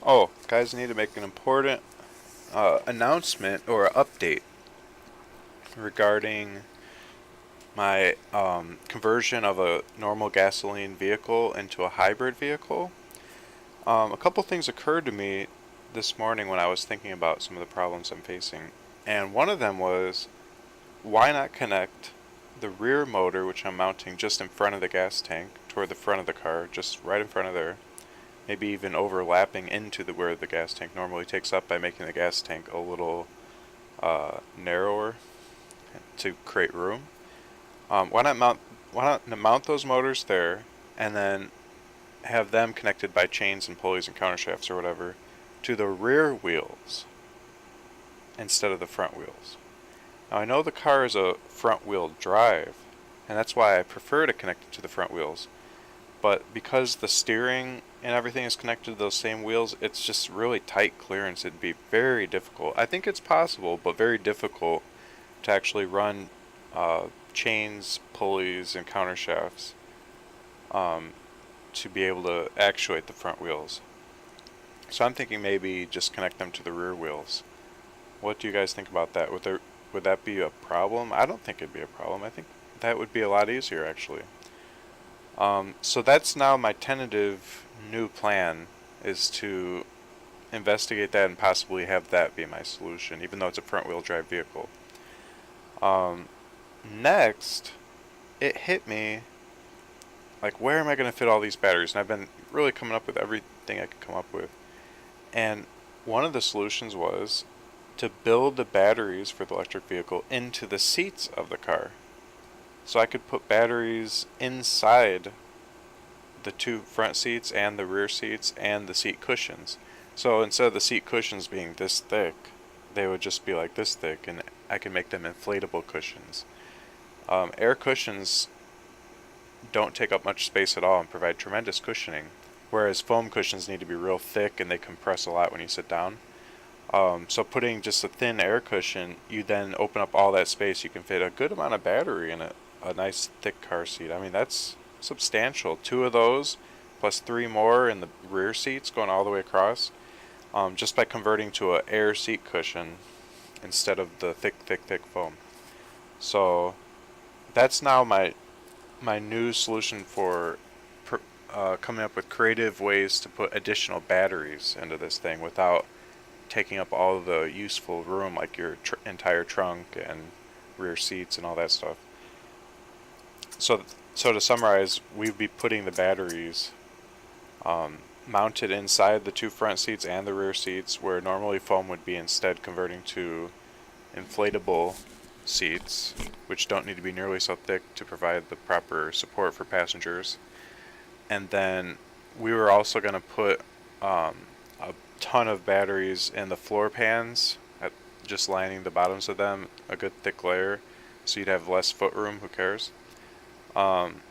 Oh, guys, need to make an important announcement or update regarding my conversion of a normal gasoline vehicle into a hybrid vehicle. A couple things occurred to me this morning when I was thinking about some of the problems I'm facing. And one of them was, why not connect the rear motor, which I'm mounting just in front of the gas tank, toward the front of the car, just right in front of there, maybe even overlapping into where the gas tank normally takes up by making the gas tank a little narrower to create room. Why not mount those motors there, and then have them connected by chains and pulleys and countershafts or whatever to the rear wheels instead of the front wheels. Now I know the car is a front wheel drive, and that's why I prefer to connect it to the front wheels. But because the steering and everything is connected to those same wheels, it's just really tight clearance. It'd be very difficult. I think it's possible, but very difficult to actually run chains, pulleys, and countershafts um, to be able to actuate the front wheels. So I'm thinking maybe just connect them to the rear wheels. What do you guys think about that? Would that be a problem? I don't think it'd be a problem. I think that would be a lot easier actually. So that's now my tentative new plan, is to investigate that and possibly have that be my solution, even though it's a front wheel drive vehicle. Um, Next, it hit me, like, where am I going to fit all these batteries? And I've been really coming up with everything I could come up with. And one of the solutions was to build the batteries for the electric vehicle into the seats of the car. So I could put batteries inside the two front seats and the rear seats and the seat cushions. So instead of the seat cushions being this thick, they would just be like this thick, and I can make them inflatable cushions. Air cushions don't take up much space at all and provide tremendous cushioning, whereas foam cushions need to be real thick and they compress a lot when you sit down. So putting just a thin air cushion, you then open up all that space. You can fit a good amount of battery in a nice thick car seat. I mean, that's substantial. Two of those plus three more in the rear seats going all the way across, just by converting to an air seat cushion instead of the thick foam. So that's now my new solution for coming up with creative ways to put additional batteries into this thing without taking up all of the useful room, like your entire trunk and rear seats and all that stuff. So, so to summarize, we'd be putting the batteries mounted inside the two front seats and the rear seats, where normally foam would be, instead converting to inflatable seats, which don't need to be nearly so thick to provide the proper support for passengers. And then we were also going to put a ton of batteries in the floor pans, just lining the bottoms of them, a good thick layer, so you'd have less foot room. Who cares? Um,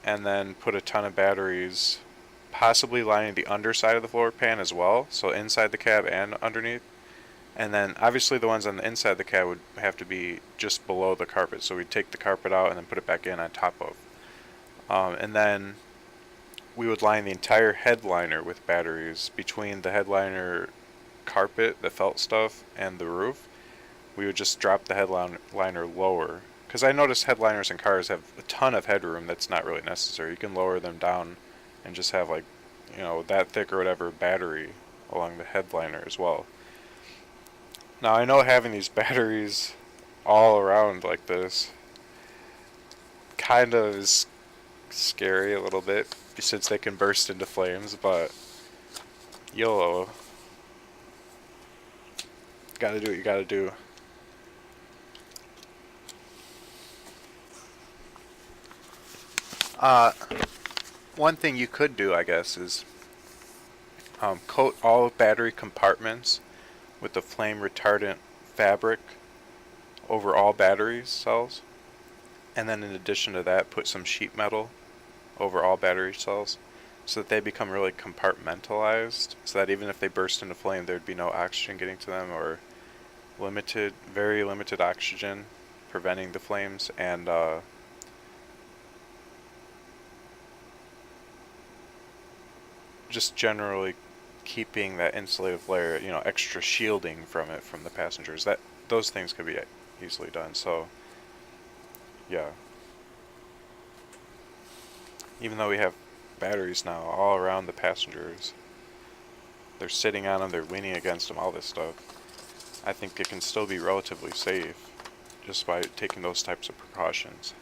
and then put a ton of batteries, possibly lining the underside of the floor pan as well, so inside the cab and underneath. And then obviously the ones on the inside of the cab would have to be just below the carpet, so we'd take the carpet out and then put it back in on top of. And then we would line the entire headliner with batteries between the headliner carpet, the felt stuff, and the roof. We would just drop the headliner lower, because I noticed headliners in cars have a ton of headroom that's not really necessary. You can lower them down and just have, like, that thick or whatever battery along the headliner as well. Now I know having these batteries all around like this kind of is scary a little bit, since they can burst into flames, but YOLO. Gotta do what you gotta do. Uh, One thing you could do, I guess, is coat all battery compartments with the flame retardant fabric over all battery cells, and then in addition to that, put some sheet metal over all battery cells, so that they become really compartmentalized, so that even if they burst into flame, there'd be no oxygen getting to them, or very limited oxygen preventing the flames, and just generally keeping that insulative layer, extra shielding from it from the passengers. Those things could be easily done. So, yeah. Even though we have batteries now all around the passengers, they're sitting on them, they're leaning against them, all this stuff. I think it can still be relatively safe just by taking those types of precautions.